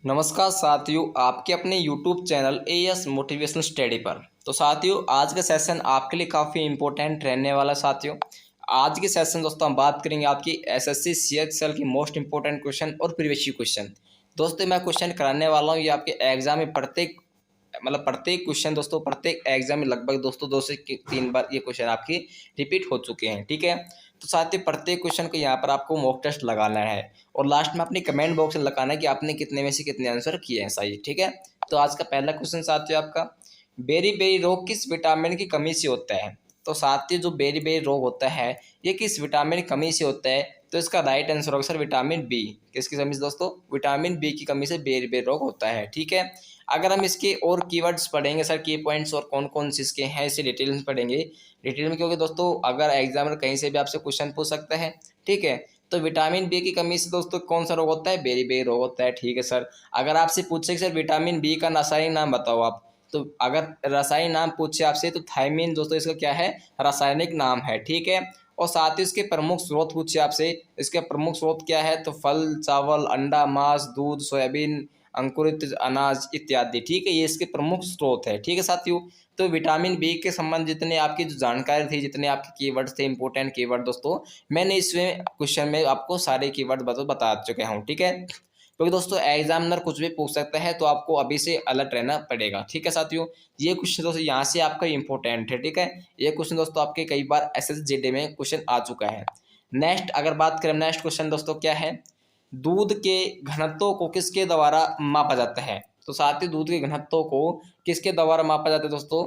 नमस्कार साथियों, आपके अपने YouTube channel as motivational study पर। तो साथियों, आज का सेशन आपके लिए काफ़ी इंपॉर्टेंट रहने वाला है। साथियों, आज के सेशन दोस्तों हम बात करेंगे आपकी एसएससी सीएचएसएल की मोस्ट इंपॉर्टेंट क्वेश्चन और प्रीवियस क्वेश्चन। दोस्तों मैं क्वेश्चन कराने वाला हूँ, ये आपके एग्जाम में प्रत्येक क्वेश्चन दोस्तों प्रत्येक एग्जाम में लगभग दोस्तों 2 से 3 बार ये क्वेश्चन आपकी रिपीट हो चुके हैं। ठीक है, तो साथ ही प्रत्येक क्वेश्चन को यहाँ पर आपको मॉक टेस्ट लगाना है और लास्ट में अपनी कमेंट बॉक्स में लगाना है कि आपने कितने में से कितने आंसर किए हैं सही। ठीक है, तो आज का पहला क्वेश्चन साथियों आपका, बेरी बेरी रोग किस विटामिन की कमी से होता है। तो साथियों, जो बेरी बेरी रोग होता है ये किस विटामिन की कमी से होता है। तो इसका राइट आंसर होगा सर विटामिन बी। किसकी कमी से दोस्तों? विटामिन बी की कमी से बेरी बेरी रोग होता है। ठीक है, अगर हम इसके और कीवर्ड्स पढ़ेंगे सर, की पॉइंट्स और कौन कौन से इसके हैं, इसे डिटेल में पढ़ेंगे डिटेल में, क्योंकि दोस्तों अगर एग्जामिनर कहीं से भी आपसे क्वेश्चन पूछ सकता है। ठीक है, तो विटामिन बी की कमी से दोस्तों कौन सा रोग होता है? बेरी बेरी रोग होता है। ठीक है सर, अगर आपसे पूछे कि सर विटामिन बी का रासायनिक नाम बताओ आप, तो अगर रासायनिक नाम पूछे आपसे तो थायमीन दोस्तों इसका क्या है? रासायनिक नाम है। ठीक है, और साथ ही इसके प्रमुख स्रोत पूछे आपसे, इसके प्रमुख स्रोत क्या है? तो फल, चावल, अंडा, मांस, दूध, सोयाबीन, अंकुरित अनाज इत्यादि। ठीक है, ये इसके प्रमुख स्रोत है। ठीक है साथियों, तो विटामिन बी के संबंध जितने आपकी जो जानकारी थी, जितने आपके कीवर्ड्स थे, इंपॉर्टेंट कीवर्ड दोस्तों, मैंने इसमें क्वेश्चन में आपको सारे कीवर्ड बता चुके हूँ। ठीक है, क्योंकि दोस्तों एग्जामिनर कुछ भी पूछ सकता है, तो आपको अभी से अलर्ट रहना पड़ेगा। ठीक है साथियों, ये क्वेश्चन दोस्तों यहाँ से आपका इंपॉर्टेंट है। ठीक है, ये क्वेश्चन दोस्तों आपके कई बार एसएसजीडी में क्वेश्चन आ चुका है। नेक्स्ट अगर बात करें, नेक्स्ट क्वेश्चन दोस्तों क्या है? दूध के घनत्व को किसके द्वारा मापा जाता है। तो साथ ही दूध के घनत्व को किसके द्वारा मापा जाता है दोस्तों?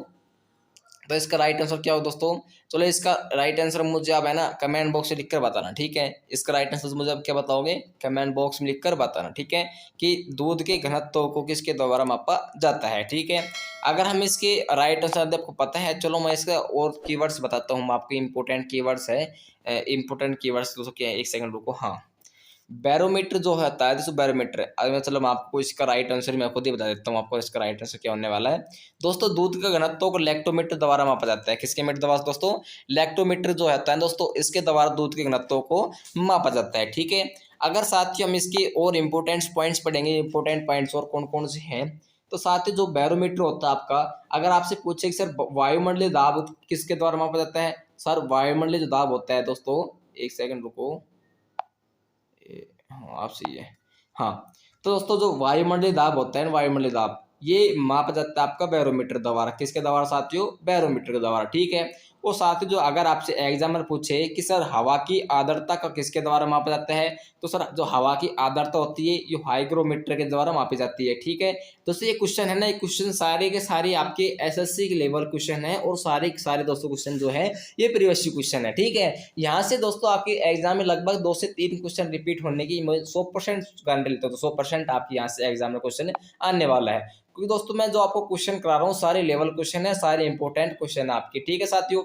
तो इसका राइट आंसर क्या हो दोस्तों? चलो इसका राइट आंसर मुझे आप है ना कमेंट बॉक्स में लिखकर बताना। ठीक है, इसका राइट आंसर मुझे आप क्या बताओगे? कमेंट बॉक्स में लिखकर बताना। ठीक है, कि दूध के घनत्व को किसके द्वारा मापा जाता है। ठीक है, अगर हम इसके राइट आंसर आपको पता है, चलो मैं इसका और कीवर्ड्स बताता हूँ आपको। इंपॉर्टेंट कीवर्ड्स है, इंपॉर्टेंट कीवर्ड्स दोस्तों क्या है, एक सेकंड रुको। हाँ, बैरोमीटर जो होता है दोस्तों, बैरोमीटर, अगर मैं चलो मैं आपको इसका राइट आंसर मैं खुद ही बता देता हूँ आपको इसका राइट आंसर क्या होने वाला है। दोस्तों दूध का घनत्व को लैक्टोमीटर द्वारा मापा जाता है। किसके मीटर द्वारा दोस्तों? लैक्टोमीटर जो होता है दोस्तों, इसके द्वारा दूध के घनत्व को मापा जाता है। ठीक है, अगर साथ ही हम इसके और इम्पोर्टेंट पॉइंट्स पढ़ेंगे, इंपॉर्टेंट पॉइंट्स और कौन कौन से हैं, तो साथ ही जो बैरोमीटर होता है आपका, अगर आपसे पूछे कि सर वायुमंडलीय दाब किसके द्वारा मापा जाता है, सर वायुमंडलीय जो दाब होता है दोस्तों, एक सेकंड रुको। हाँ आप सही है। हाँ, तो दोस्तों जो वायुमंडलीय दाब होता है ना, वायुमंडलीय दाब ये मापा जाता है आपका बैरोमीटर द्वारा। किसके द्वारा साथियों? बैरोमीटर के द्वारा। ठीक है, और साथ ही जो अगर आपसे एग्जामिनर पूछे कि सर हवा की आर्द्रता का किसके द्वारा मापा जाता है, तो सर जो हवा की आर्द्रता होती है ये हाइग्रोमीटर के द्वारा मापी जाती है। ठीक है, दोस्तों ये क्वेश्चन है ना, ये क्वेश्चन सारे के सारे आपके एसएससी के लेवल क्वेश्चन है, और सारे के सारे दोस्तों क्वेश्चन जो है ये प्रीवियस क्वेश्चन है। ठीक है, यहाँ से दोस्तों आपके एग्जाम में लगभग 2 से 3 क्वेश्चन रिपीट होने की 100% गारंटी लेता हूँ। तो 100% आपके यहाँ से एग्जाम में क्वेश्चन आने वाला है, क्योंकि दोस्तों मैं जो आपको क्वेश्चन करा रहा हूँ सारे लेवल क्वेश्चन है, सारे इंपॉर्टेंट क्वेश्चन है आपके। ठीक है साथियों,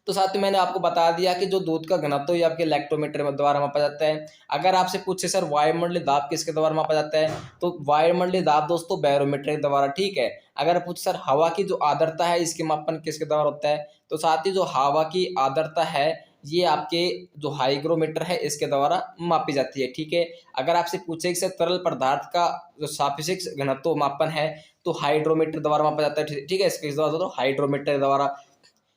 तो साथ ही मैंने आपको बता दिया कि जो दूध का घनत्व ये आपके लैक्टोमीटर द्वारा मापा जाता है। अगर आपसे पूछे सर वायुमंडलीय दाब किसके द्वारा मापा जाता है, तो वायुमंडलीय दाब दोस्तों बैरोमीटर के द्वारा। ठीक है, अगर पूछे सर हवा की जो आर्द्रता है इसके मापन किसके द्वारा होता है, तो साथ ही जो हवा की आर्द्रता है ये आपके जो हाइग्रोमीटर है इसके द्वारा मापी जाती है। ठीक है, अगर आपसे पूछे कि सर तरल पदार्थ का जो सापेक्षिक घनत्व मापन है तो हाइड्रोमीटर द्वारा मापा जाता है। ठीक है, इसके द्वारा तो हाइड्रोमीटर द्वारा।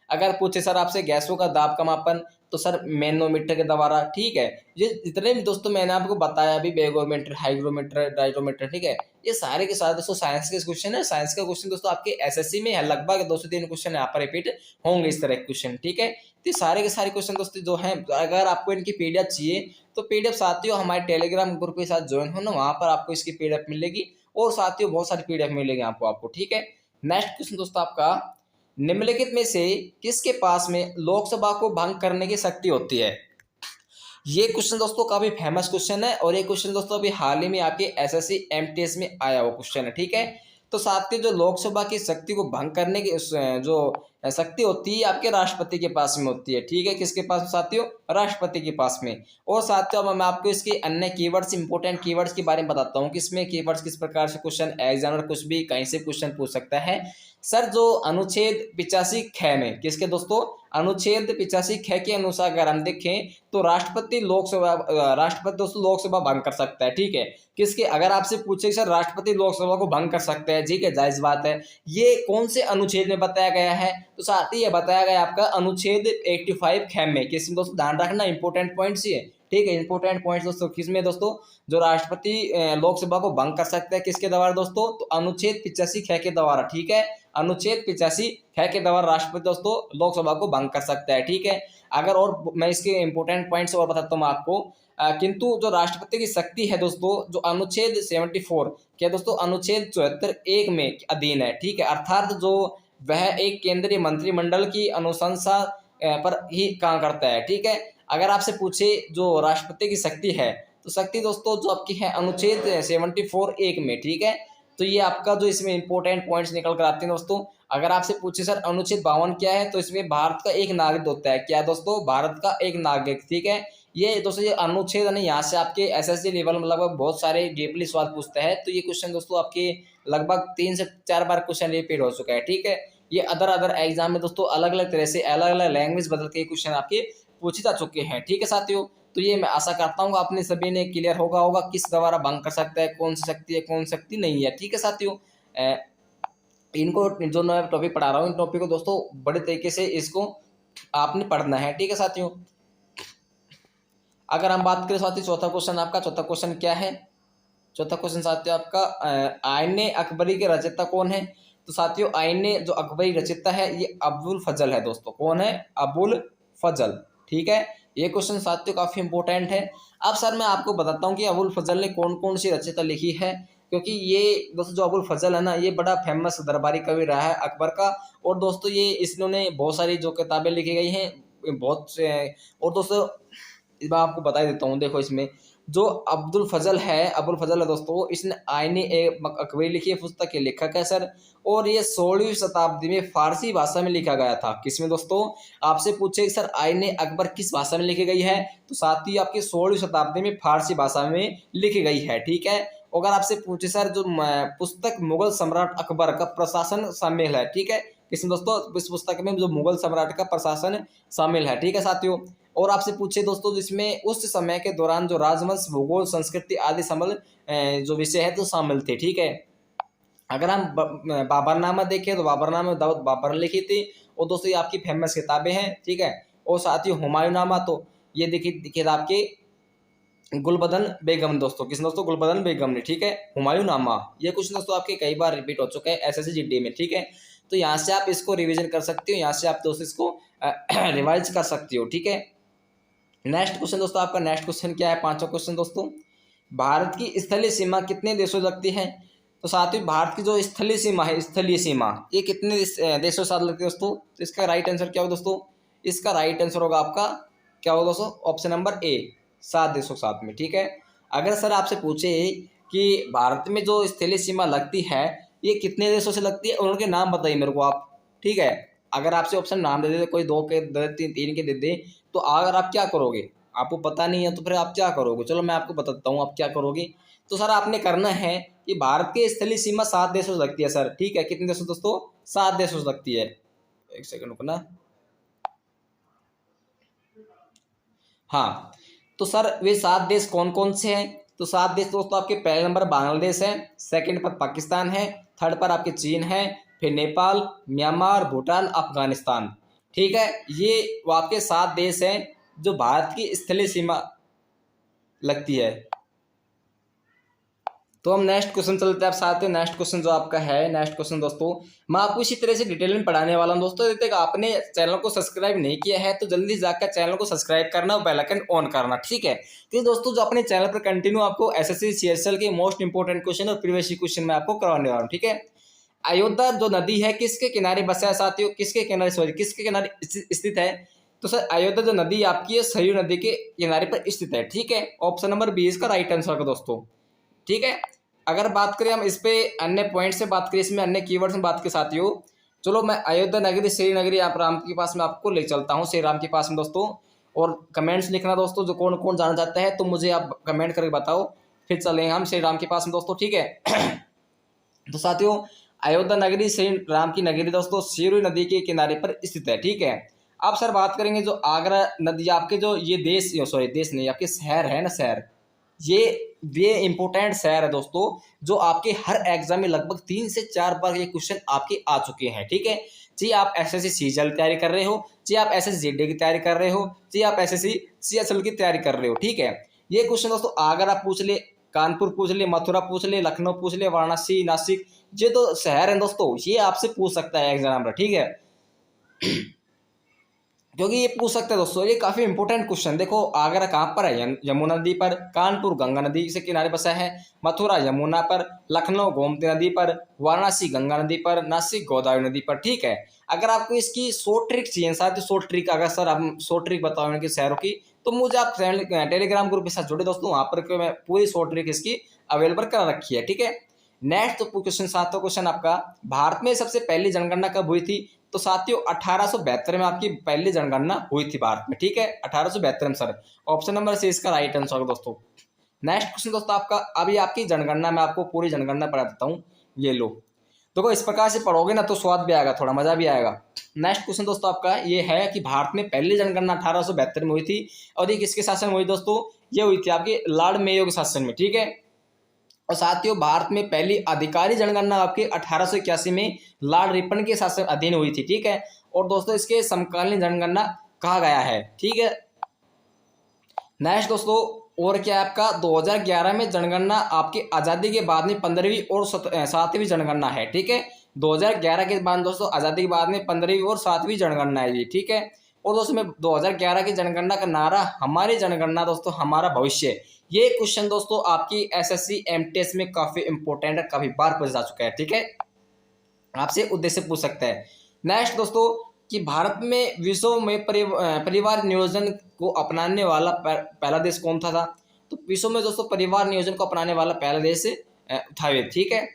अगर पूछे सर आपसे गैसों का दाब का मापन, तो सर मैनोमीटर के द्वारा। ठीक है, ये जितने भी दोस्तों मैंने आपको बताया अभी, बैरोमीटर, हाइग्रोमीटर, डाइटोमीटर, ठीक है, ये सारे के सारे दोस्तों साइंस के क्वेश्चन है। साइंस का क्वेश्चन दोस्तों आपके एसएससी में है, लगभग 2 से 3 क्वेश्चन यहाँ पर रिपीट होंगे इस तरह के क्वेश्चन। ठीक है, तो सारे के सारे क्वेश्चन दोस्तों जो हैं, अगर आपको इनकी पीडीएफ चाहिए तो पीडीएफ साथियों हमारे टेलीग्राम ग्रुप के साथ ज्वाइन होना, वहां पर आपको इसकी पीडीएफ मिलेगी, और साथियों बहुत सारी पीडीएफ मिलेगी आपको। ठीक है, नेक्स्ट क्वेश्चन दोस्तों आपका, निम्नलिखित में से किसके पास में लोकसभा को भंग करने की शक्ति होती है। ये क्वेश्चन दोस्तों काफी फेमस क्वेश्चन है, और ये क्वेश्चन दोस्तों अभी हाल ही में आपके एसएससी एमटीएस में आया हुआ क्वेश्चन है। ठीक है, तो साथ ही जो लोकसभा की शक्ति को भंग करने की जो शक्ति होती है आपके राष्ट्रपति के पास में होती है। ठीक है, किसके पास साथियों? राष्ट्रपति के पास में। और साथियों अब मैं आपको इसके अन्य कीवर्ड्स, इंपोर्टेंट कीवर्ड्स के बारे में बताता हूँ कि इसमें कीवर्ड्स किस प्रकार से क्वेश्चन एग्जामिनर कुछ भी कहीं से क्वेश्चन पूछ सकता है। सर जो अनुच्छेद 85 ख में, किसके दोस्तों? अनुच्छेद 85 ख के अनुसार अगर हम देखें तो राष्ट्रपति दोस्तों लोकसभा भंग कर सकता है। ठीक है, किसके, अगर आपसे पूछे सर राष्ट्रपति लोकसभा को भंग कर सकते हैं, ठीक है, जायज बात है। ये कौन से अनुच्छेद में बताया गया है? तो साथ ही ये बताया गया आपका अनुच्छेद 85 ख में। किसमें दोस्तों? ध्यान रखना, इंपोर्टेंट पॉइंट्स ये, ठीक है, इंपोर्टेंट पॉइंट्स दोस्तों। किसमें दोस्तों? जो राष्ट्रपति लोकसभा को भंग कर सकता है, किसके द्वारा दोस्तों? तो अनुच्छेद 85 ख के द्वारा। ठीक है, अनुच्छेद 85 ख के द्वारा राष्ट्रपति दोस्तों लोकसभा को भंग कर सकता है। ठीक है, अगर और मैं इसके इंपोर्टेंट पॉइंट्स और बताता हूँ आपको। किंतु जो राष्ट्रपति की शक्ति है दोस्तों, जो अनुच्छेद 74 क्या दोस्तों? अनुच्छेद 74(1) में अधीन है। ठीक है, अर्थात जो वह एक केंद्रीय मंत्रिमंडल की अनुशंसा पर ही काम करता है। ठीक है, अगर आपसे पूछे जो राष्ट्रपति की शक्ति है, तो शक्ति दोस्तों जो आपकी है अनुच्छेद 74(1) में। ठीक है, तो ये आपका जो इसमें इंपॉर्टेंट पॉइंट्स निकल कर आते हैं दोस्तों। अगर आपसे पूछे सर अनुच्छेद 52 क्या है, तो इसमें भारत का एक नागरिक होता है। क्या दोस्तों? भारत का एक नागरिक। ठीक है, ये दोस्तों ये अनुच्छेद है, यहाँ से आपके एसएससी लेवल में लगभग बहुत सारे डीपली सवाल पूछते हैं। तो ये क्वेश्चन दोस्तों आपके लगभग 3 से 4 बार क्वेश्चन रिपीट हो चुका है। ठीक है, ये अदर एग्जाम में दोस्तों अलग अलग तरह से अलग अलग लैंग्वेज बदल के क्वेश्चन आपके पूछे जा चुके हैं। ठीक है साथियों, तो ये मैं आशा करता हूँ आपने सभी ने क्लियर होगा किस द्वारा भंग कर सकता है, कौन सी शक्ति है, कौन सी शक्ति नहीं है। ठीक है साथियों, इनको जो मैं टॉपिक पढ़ा रहा हूँ, इन टॉपिक को दोस्तों बड़े तरीके से इसको आपने पढ़ना है। ठीक है साथियों, अगर हम बात करें साथियों चौथा क्वेश्चन क्या है? चौथा क्वेश्चन साथियों आपका आईने अकबरी के रचयिता कौन है? तो साथियों आईने जो अकबरी रचयिता है ये अबुल फजल है दोस्तों। कौन है? अबुल फजल। ठीक है, ये क्वेश्चन साथियों काफी इंपॉर्टेंट है। अब सर मैं आपको बताता हूँ कि अबुल फजल ने कौन कौन सी रचयिता लिखी है, क्योंकि ये दोस्तों जो अबुल फजल है ना, ये बड़ा फेमस दरबारी कवि रहा है अकबर का। और दोस्तों ये इन्होंने बहुत सारी जो किताबें लिखी गई हैं बहुत से। और दोस्तों इस बार आपको बता देता हूँ, देखो इसमें जो अब्दुल फजल है दोस्तों, इसने आईने अकबरी लिखी है, पुस्तक के लेखक है सर। और ये 16वीं शताब्दी में फारसी भाषा में लिखा गया था। किसमें दोस्तों? आपसे पूछे सर आईने अकबर किस भाषा में लिखी गई है, तो साथ ही आपकी 16वीं शताब्दी में फारसी भाषा में लिखी गई है। ठीक है, अगर आपसे पूछे सर जो पुस्तक मुगल सम्राट अकबर का प्रशासन शामिल है। ठीक है, किसमें दोस्तों? इस पुस्तक में जो मुगल सम्राट का प्रशासन शामिल है। ठीक है साथियों, और आपसे पूछे दोस्तों जिसमें उस समय के दौरान जो राजवंश, भूगोल, संस्कृति आदि शामिल जो विषय है तो शामिल थे। ठीक है, अगर हम बाबरनामा देखें तो बाबरनामा दाऊद बाबर लिखी थी। और दोस्तों ये आपकी फेमस किताबें हैं। ठीक है, और साथ ही हुमायूंनामा तो ये देखिए आपके गुलबदन बेगम दोस्तों। किस दोस्तों? गुलबदन बेगम ने। ठीक है, हुमायूंनामा ये कुछ दोस्तों आपके कई बार रिपीट हो चुका है एसएससी जीडी में। ठीक है, तो यहाँ से आप इसको रिवीजन कर सकते हो, यहाँ से आप दोस्तों इसको रिवाइज कर सकते हो। ठीक है, नेक्स्ट क्वेश्चन दोस्तों आपका नेक्स्ट क्वेश्चन क्या है? पांचवा क्वेश्चन दोस्तों, भारत की स्थलीय सीमा कितने देशों से लगती है? तो साथ ही भारत की जो स्थलीय सीमा है, स्थलीय सीमा ये कितने देशों के साथ लगती है दोस्तों? तो इसका राइट आंसर क्या होगा दोस्तों? इसका राइट आंसर होगा आपका क्या होगा दोस्तों? ऑप्शन नंबर ए, 7 देशों के साथ में। ठीक है, अगर सर आपसे पूछे कि भारत में जो स्थलीय सीमा लगती है ये कितने देशों से लगती है, उनके नाम बताइए मेरे को आप। ठीक है, अगर आपसे ऑप्शन नाम दे दे, कोई 2 के दे, 3 के दे दे, तो अगर आप क्या करोगे? आपको पता नहीं है तो फिर आप क्या करोगे? चलो मैं आपको बताता हूँ आप क्या करोगे। तो सर आपने करना है कि भारत की स्थलीय सीमा 7 देशों से लगती है सर। ठीक है, कितने देशों दोस्तों? 7 देशों से लगती है। एक सेकंड रुकना। हाँ, तो सर वे 7 देश कौन कौन से हैं? तो 7 देश दोस्तों आपके पहले नंबर बांग्लादेश है, सेकंड पर पाकिस्तान है, थर्ड पर आपके चीन है, फिर नेपाल, म्यांमार, भूटान, अफगानिस्तान। ठीक है, ये वो आपके 7 देश हैं जो भारत की स्थलीय सीमा लगती है। तो हम नेक्स्ट क्वेश्चन चलते हैं आप साथ में। नेक्स्ट क्वेश्चन जो आपका है, नेक्स्ट क्वेश्चन दोस्तों मैं आपको इसी तरह से डिटेल में पढ़ाने वाला हूं दोस्तों। यदि तक आपने चैनल को सब्सक्राइब नहीं किया है तो जल्दी जाकर चैनल को सब्सक्राइब करना और बेल आइकन ऑन करना। ठीक है, क्योंकि दोस्तों जो अपने चैनल पर कंटिन्यू आपको एसएससी सीएसएल के मोस्ट इंपोर्टेंट क्वेश्चन और प्रीवियस क्वेश्चन मैं आपको करवाने वाला हूँ। ठीक है, अयोध्या जो नदी है किसके किनारे बसा है साथियों? किसके किनारे स्थित है? तो सर अयोध्या जो नदी आपकी है सरयू नदी के किनारे पर स्थित है। ठीक है, ऑप्शन नंबर बी इसका राइट आंसर है दोस्तों। ठीक है, अगर बात करें हम इस पे अन्य पॉइंट से बात करें, इसमें अन्य कीवर्ड्स में बात के साथियों, चलो मैं अयोध्या नगरी श्रीनगरी आप राम के पास में आपको ले चलता हूँ, श्री राम के पास में दोस्तों। और कमेंट्स लिखना दोस्तों, जो कौन कौन जाना चाहता है तो मुझे आप कमेंट करके बताओ, फिर चलें हम श्री राम के पास में दोस्तों। ठीक है तो साथियों अयोध्या नगरी श्री राम की नगरी दोस्तों सरयू नदी के किनारे पर स्थित है। ठीक है, आप सर बात करेंगे जो आगरा नदी, आपके जो ये देश, सॉरी देश नहीं, आपके शहर है ना, शहर, ये इंपॉर्टेंट शहर है दोस्तों, जो आपके हर एग्जाम में लगभग 3 से 4 बार ये क्वेश्चन आपके आ चुके हैं। ठीक है, जी आप एसएससी सीजीएल तैयारी कर रहे हो, जी आप एसएससी जीडी की तैयारी कर रहे हो, जी आप एसएससी सीएचएल की तैयारी कर रहे हो। ठीक है, ये क्वेश्चन दोस्तों आगरा पूछ ले, कानपुर पूछ ले, मथुरा पूछ ले, लखनऊ पूछ ले, वाराणसी, नासिक, ये तो शहर है दोस्तों, ये आपसे पूछ सकता है एग्जाम में। ठीक है, क्योंकि ये पूछ सकते हैं दोस्तों, ये काफी इंपॉर्टेंट क्वेश्चन। देखो आगरा कहाँ पर है? यमुना नदी पर। कानपुर गंगा नदी से किनारे बसा है। मथुरा यमुना पर। लखनऊ गोमती नदी पर। वाराणसी गंगा नदी पर। नासिक गोदावरी नदी पर। ठीक है, अगर आपको इसकी शॉर्ट ट्रिक चाहिए साथ, शॉर्ट ट्रिक, अगर सर आप शॉर्ट ट्रिक बताओ इनके शहरों की, तो मुझे आप टेलीग्राम ग्रुप के साथ जुड़े दोस्तों, वहां पर मैं पूरी शॉर्ट ट्रिक इसकी अवेलेबल करा रखी है। ठीक है, नेक्स्ट तो क्वेश्चन, सातवां क्वेश्चन आपका, भारत में सबसे पहली जनगणना कब हुई थी? तो साथियों 1872 में आपकी पहली जनगणना हुई थी भारत में। ठीक है, 1872 में सर, ऑप्शन नंबर सी इसका राइट आंसर होगा दोस्तों। नेक्स्ट क्वेश्चन दोस्तों आपका, अभी आपकी जनगणना मैं आपको पूरी जनगणना पढ़ा देता हूँ, ये लो। देखो इस प्रकार से पढ़ोगे ना तो स्वाद भी आएगा, थोड़ा मजा भी आएगा। नेक्स्ट क्वेश्चन दोस्तों आपका ये है कि भारत में पहली जनगणना 1872 में हुई थी, और ये किसके शासन में हुई दोस्तों? ये हुई थी आपकी लॉर्ड मेयो के शासन में। ठीक है, और साथियों भारत में पहली आधिकारिक जनगणना आपके 1881 में लॉर्ड रिपन के शासन अधीन हुई थी। ठीक है, और दोस्तों इसके समकालीन जनगणना कहा गया है। ठीक है, नेक्स्ट दोस्तों और क्या है आपका, 2011 में जनगणना आपकी आज़ादी के बाद में 15वीं और 7वीं जनगणना है। ठीक है, 2011 के बाद दोस्तों आज़ादी के बाद में 15वीं और 7वीं जनगणना है ये। ठीक है, और दोस्तों में 2011 की जनगणना का नारा हमारी जनगणना दोस्तों हमारा भविष्य, ये क्वेश्चन दोस्तों आपकी एसएससी एमटीएस में काफी इंपॉर्टेंट है, काफी बार पूछा जा चुका है। ठीक है, आपसे उद्देश्य पूछ सकता है। नेक्स्ट दोस्तों कि भारत में विश्व में परिवार नियोजन को अपनाने वाला पहला देश कौन था? तो विश्व में दोस्तों परिवार नियोजन को अपनाने वाला पहला देश था। ठीक है,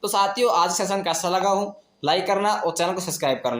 तो साथियों आज सेशन कैसा लगा हो, लाइक करना और चैनल को सब्सक्राइब करना।